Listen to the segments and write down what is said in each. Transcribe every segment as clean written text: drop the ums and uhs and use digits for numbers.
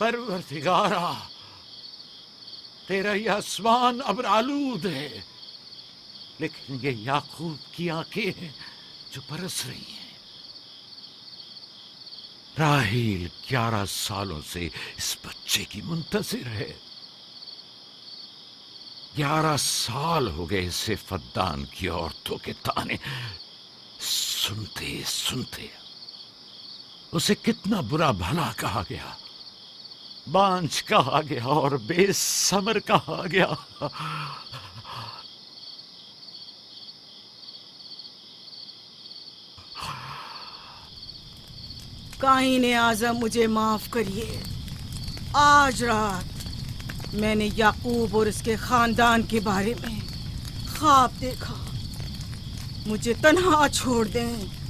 परवरदिगारा, तेरा ये आसमान अब आलूद है, लेकिन ये याकूब की आंखें हैं जो बरस रही हैं। राहील 11 सालों से इस बच्चे की मुंतजिर है। 11 साल हो गए इसे फद्दान की औरतों के ताने सुनते सुनते। उसे कितना बुरा भला कहा गया, बांझ कहा गया और बेसमर कहा गया। काईने आज़म, मुझे माफ करिए। आज रात मैंने याकूब और उसके खानदान के बारे में ख्वाब देखा। मुझे तन्हा छोड़ दें।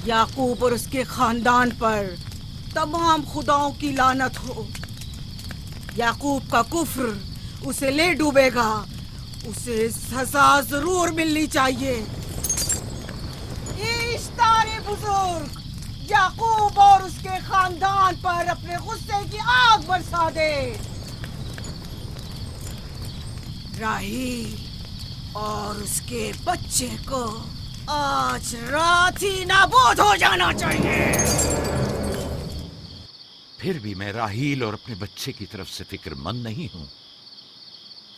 याकूब और उसके खानदान पर तमाम खुदाओं की लानत हो। याकूब का कुफ्र उसे ले डूबेगा। उसे सजा जरूर मिलनी चाहिए। इश्तारे बुजुर्ग, याकूब और उसके खानदान पर अपने गुस्से की आग बरसा दे। राहील और उसके बच्चे को आज रात ही नाबूद हो जाना चाहिए। फिर भी मैं राहील और अपने बच्चे की तरफ से फिक्रमंद नहीं हूं।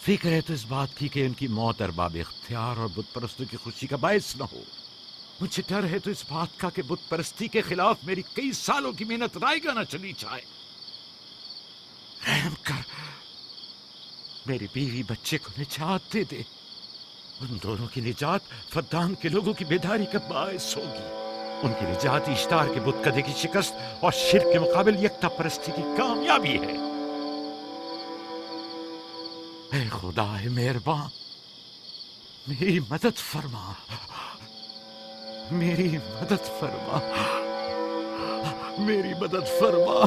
फिक्र है तो इस बात की कि उनकी मौत अरबाब इख्तियार और बुत परस्तों की खुशी का बायस न हो। मुझे डर है तो इस बात का कि बुत परस्ती के खिलाफ मेरी कई सालों की मेहनत रायगा न चली जाए। रहम कर, मेरी बीवी बच्चे को निजात दे दे। उन दोनों की निजात फद्दान के लोगों की बेदारी का बायस होगी। उनकी निजात इश्तार के बुत कदे की शिकस्त और शिर्क के मुकाबिल यकता परस्ती की कामयाबी है। ऐ खुदा है मेहरबान, मेरी मदद फरमा, मेरी मदद फरमा, मेरी मदद फरमा।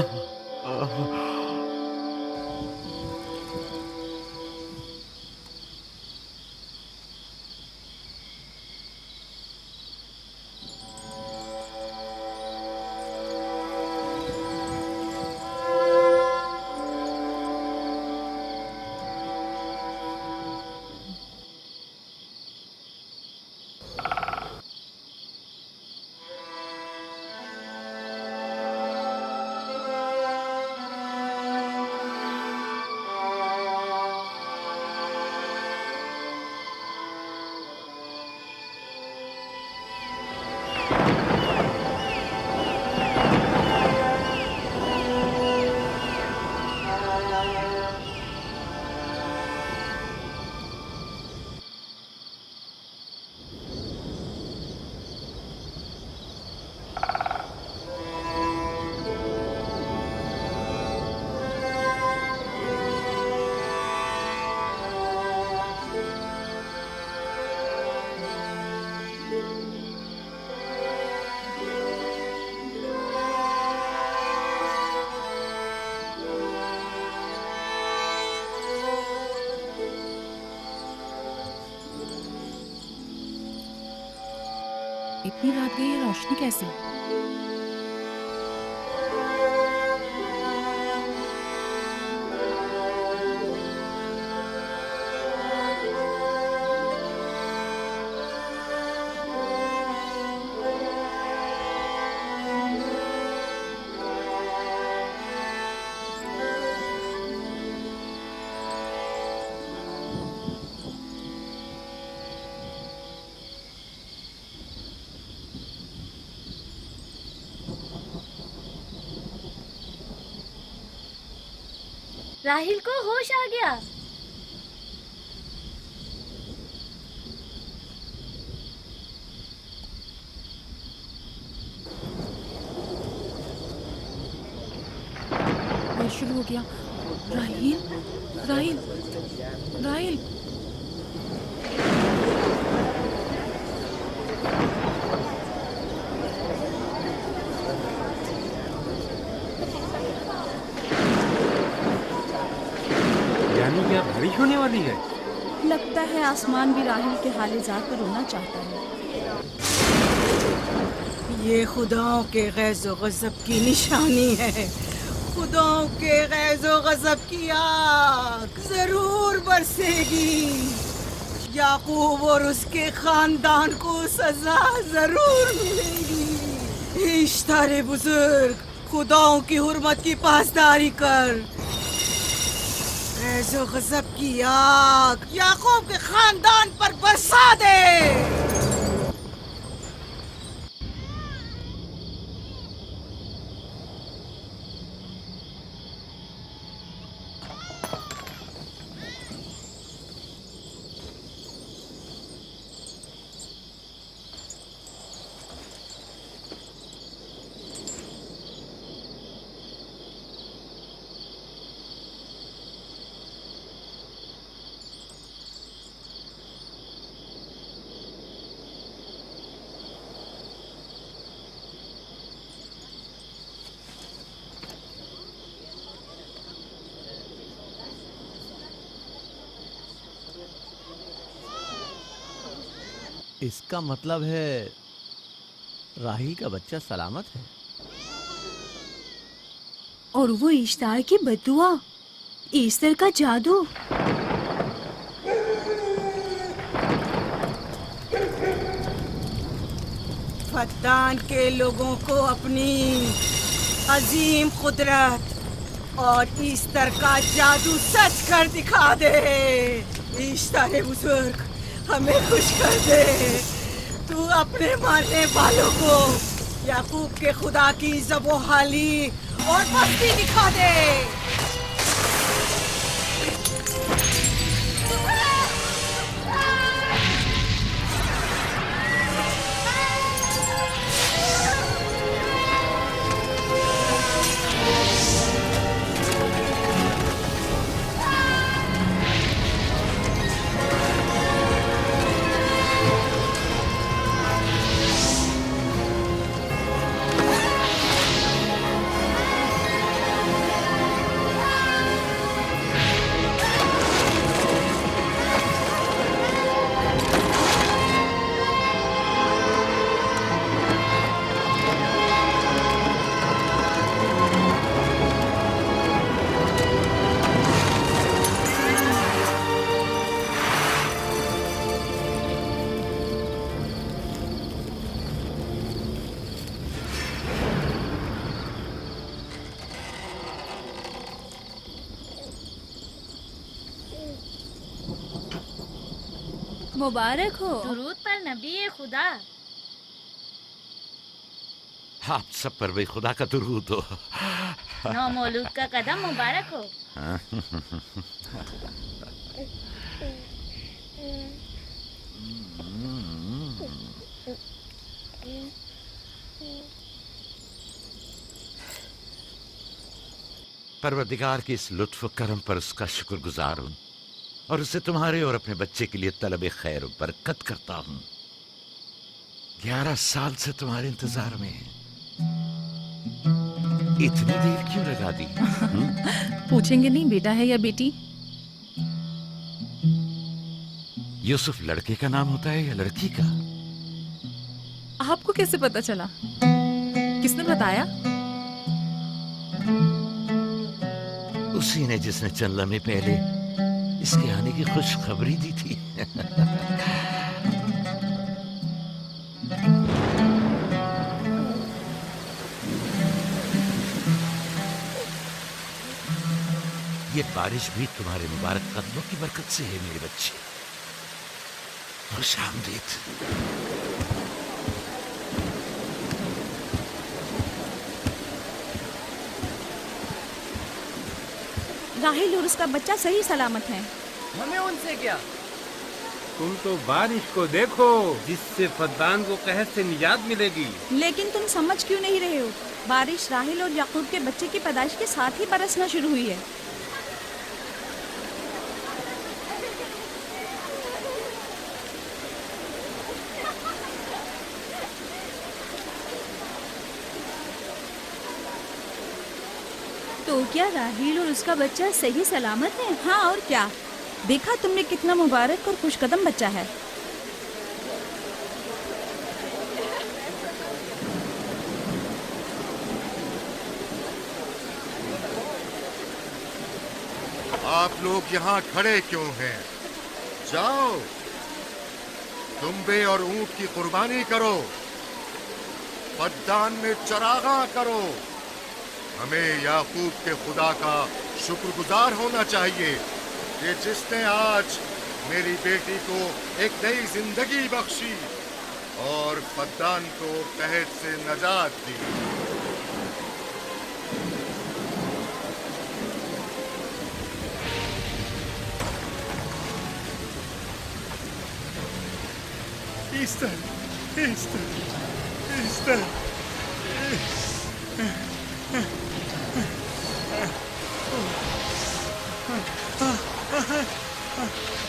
इतनी रात गई, ये रोशनी कैसी? राहील को होश आ गया। ये शुरू हो गया। राहील, राहील, राहील। क्या बारिश होने वाली है? लगता है आसमान भी राहील के हाल-ए-ज़ार पर रोना चाहता है। ये खुदाओं के गैज़ो गज़ब की निशानी है। खुदाओं के गैज़ो गज़ब की आग जरूर बरसेगी। याकूब और उसके खानदान को सजा जरूर मिलेगी। इश्तारे बुजुर्ग, खुदाओं की हुर्मत की पासदारी कर। गैज़ो गज़ब की आग याकूब के खानदान पर बरसा दे। इसका मतलब है राहील का बच्चा सलामत है। और वो इश्तार की बद्दुआ, ईस्टर का जादू। फद्दान के लोगों को अपनी अजीम कुदरत और ईस्टर का जादू सच कर दिखा दे। ईस्टर बुजुर्ग, हमें खुश कर दे। तू अपने मारने वालों को याकूब के खुदा की ज़बोहाली और मस्ती दिखा दे। मुबारक हो। दुरूद पर नबी खुदा। आप सब पर भी खुदा का दुरूद हो। नौ मौलूद का कदम मुबारक हो। परवरदिगार की इस लुत्फ करम पर उसका शुक्रगुजार हूँ और उसे तुम्हारे और अपने बच्चे के लिए तलब खैर और बरकत करता हूँ। 11 साल से तुम्हारे इंतजार में है। इतनी देर क्यों लगा दी? पूछेंगे नहीं बेटा है या बेटी? यूसुफ लड़के का नाम होता है या लड़की का? आपको कैसे पता चला? किसने बताया? उसी ने जिसने चंद लम्हे पहले इसके आने की खुशखबरी दी थी। ये बारिश भी तुम्हारे मुबारक कदमों की बरकत से है मेरे बच्चे। खुशामदीद। राहिल और उसका बच्चा सही सलामत है। हमें उनसे क्या? तुम तो बारिश को देखो जिससे फद्दान को कहर से निजात मिलेगी। लेकिन तुम समझ क्यों नहीं रहे हो? बारिश राहिल और याकूब के बच्चे की पैदाइश के साथ ही बरसना शुरू हुई है। तो क्या राहिल और उसका बच्चा सही सलामत है? हाँ और क्या। देखा तुमने कितना मुबारक और खुशकदम बच्चा है। आप लोग यहाँ खड़े क्यों हैं? जाओ, दुम्बे और ऊंट की कुर्बानी करो, फद्दान में चरागा करो। हमें याकूब के खुदा का शुक्रगुजार होना चाहिए कि जिसने आज मेरी बेटी को एक नई जिंदगी बख्शी और फद्दान को कहत से नजात दी। Easter, Easter, Easter,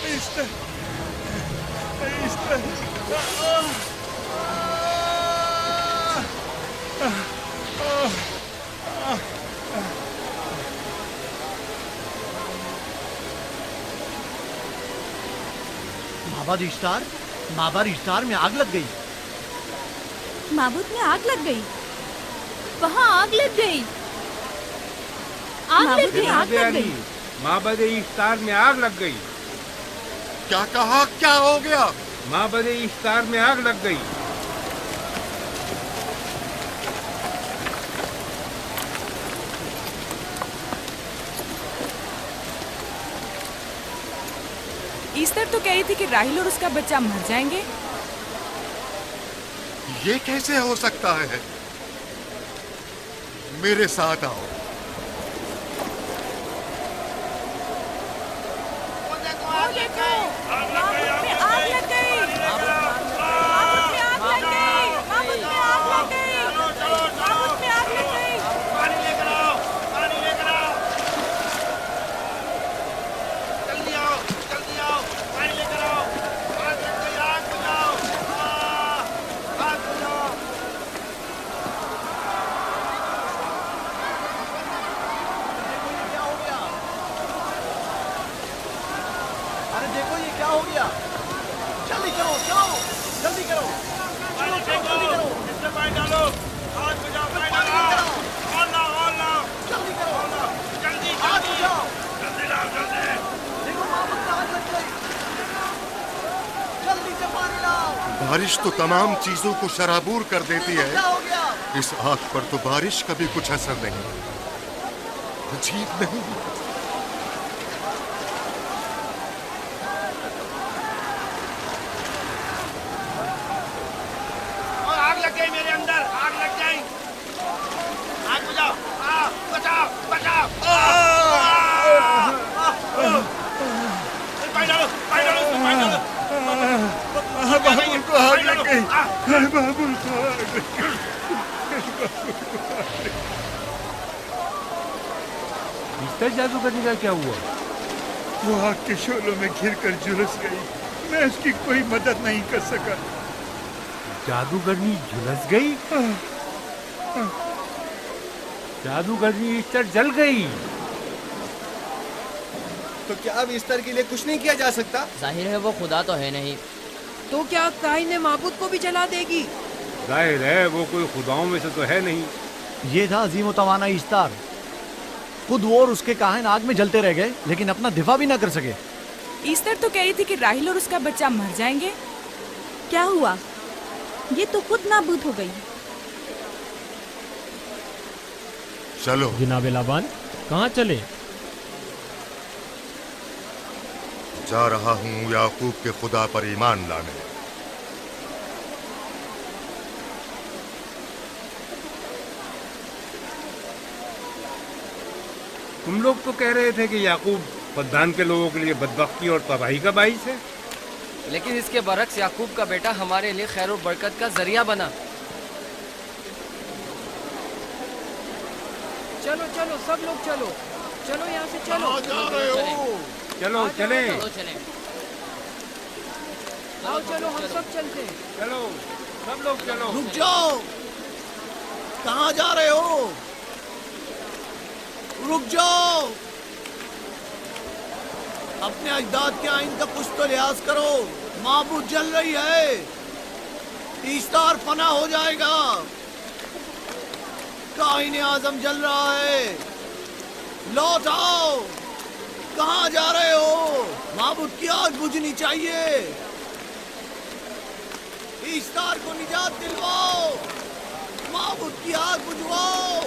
Easter, Easter, माबाद इश्तार, माबाद इश्तार में आग लग गई। माबूद में आग लग गई। वहाँ आग लग गई। आग लग गई, आग लग गई। माबद इफ्तार में आग लग गई। क्या कहा? क्या हो गया? माबद इफ्तार में आग लग गई। ईस्टर तो कह रही थी कि राहिल और उसका बच्चा मर जाएंगे। ये कैसे हो सकता है? मेरे साथ आओ। बारिश तो तमाम चीजों को शराबूर कर देती है, इस आग पर तो बारिश का भी कुछ असर नहीं। अजीब नहीं? और आग लग गई मेरे अंदर, आग लग गई। आग बुझाओ, बचाओ, बचाओ। पानी डालो, पानी डालो, पानी डालो। बाबुल को आग लग गई। बाबुल को आग लग गई। ईस्टर जादूगरनी का क्या हुआ? वो आग के शोलों में घिरकर झुलस गई। मैं उसकी कोई मदद नहीं कर सका। जादूगरनी झुलस गई? जादूगरनी ईस्टर जल गई। तो क्या अब ईस्टर के लिए कुछ नहीं किया जा सकता? जाहिर है वो खुदा तो है नहीं। तो क्या काइन माबूद को भी जला देगी? जाहिर है वो कोई खुदाओं में से तो है नहीं। ये था अजीम तवाना इश्तार। खुद वो और उसके काहिन आग में जलते रह गए, लेकिन अपना दिफा भी ना कर सके। ईस्टर तो कह रही थी कि राहिल और उसका बच्चा मर जाएंगे। क्या हुआ? ये तो खुद नाबूद हो गई। चलो जनाबे लाबान, कहाँ चले? जा रहा हूँ याकूब के खुदा पर ईमान लाने। तुम लोग तो कह रहे थे कि याकूब फद्दान के लोगों के लिए बदबख्ती और तबाही का बाइस है। लेकिन इसके बरक्स याकूब का बेटा हमारे लिए खैर और बरकत का जरिया बना। चलो चलो सब लोग चलो, चलो यहाँ से चलो। जा रहे हो? चलो चले, आओ चलो हम सब चलते। चलो सब लोग चलो। रुक जाओ, कहाँ जा रहे हो? रुक जाओ, अपने अजदाद के आइन का कुछ तो लिहाज करो। माबूद जल रही है, ईस्टर फना हो जाएगा। काहिन आजम जल रहा है, लौट आओ। कहाँ जा रहे हो? माबूद की आग बुझनी चाहिए। ईस्तार को निजात दिलवाओ, माबूद की आग बुझवाओ।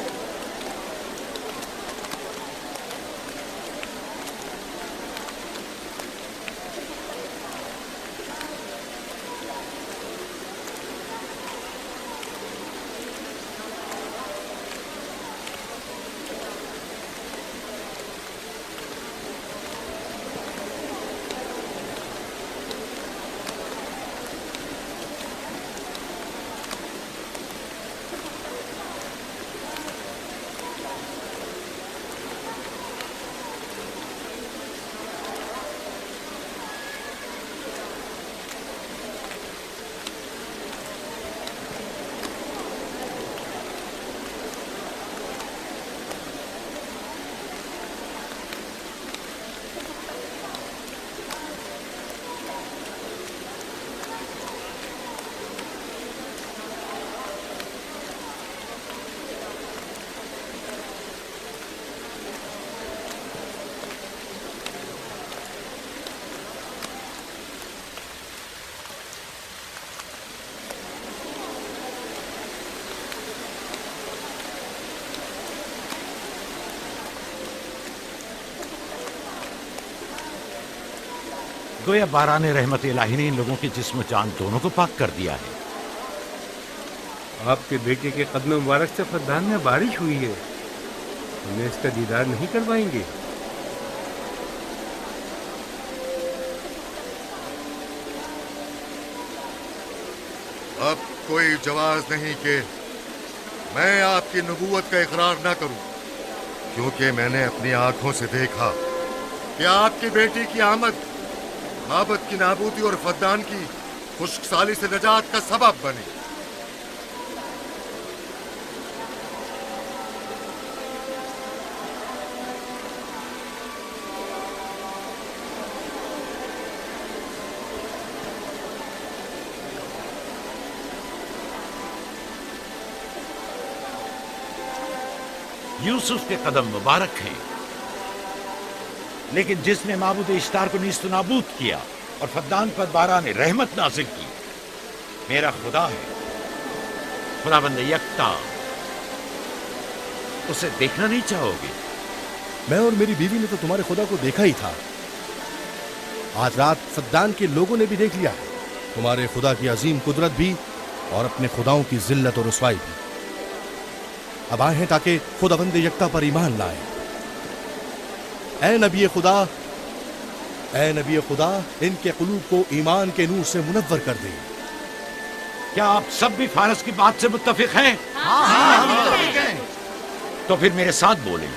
गोया बारान रहमत इलाही ने इन लोगों के जिस्म जान दोनों को पाक कर दिया है। आपके बेटे के कदम मुबारक से फद्दान में बारिश हुई है, हमें इसका दीदार नहीं करवाएंगे? अब कोई जवाज नहीं कि मैं आपकी नबूवत का इकरार ना करूं, क्योंकि मैंने अपनी आंखों से देखा कि आपकी बेटी की आमद माबद की नाबूदी और फद्दान की खुश्कसाली से नजात का सबब बनी। यूसुफ के कदम मुबारक हैं, लेकिन जिसने माबूद इश्तार को नीस्त नाबूद किया और फद्दान पर बारान रहमत नाजिल की, मेरा खुदा है, खुदाबंद यकता। उसे देखना नहीं चाहोगे? मैं और मेरी बीवी ने तो तुम्हारे खुदा को देखा ही था। आज रात फद्दान के लोगों ने भी देख लिया है तुम्हारे खुदा की अजीम कुदरत भी और अपने खुदाओं की जिल्लत और रुसवाई भी। अब आए हैं ताकि खुदाबंद यकता पर ईमान लाए। ऐ नबी खुदा, इनके कुलूब को ईमान के नूर से मुनव्वर कर दे। क्या आप सब भी फारस की बात से मुत्तफिक हैं? हाँ, हम मुत्तफिक हैं। तो फिर मेरे साथ बोलें।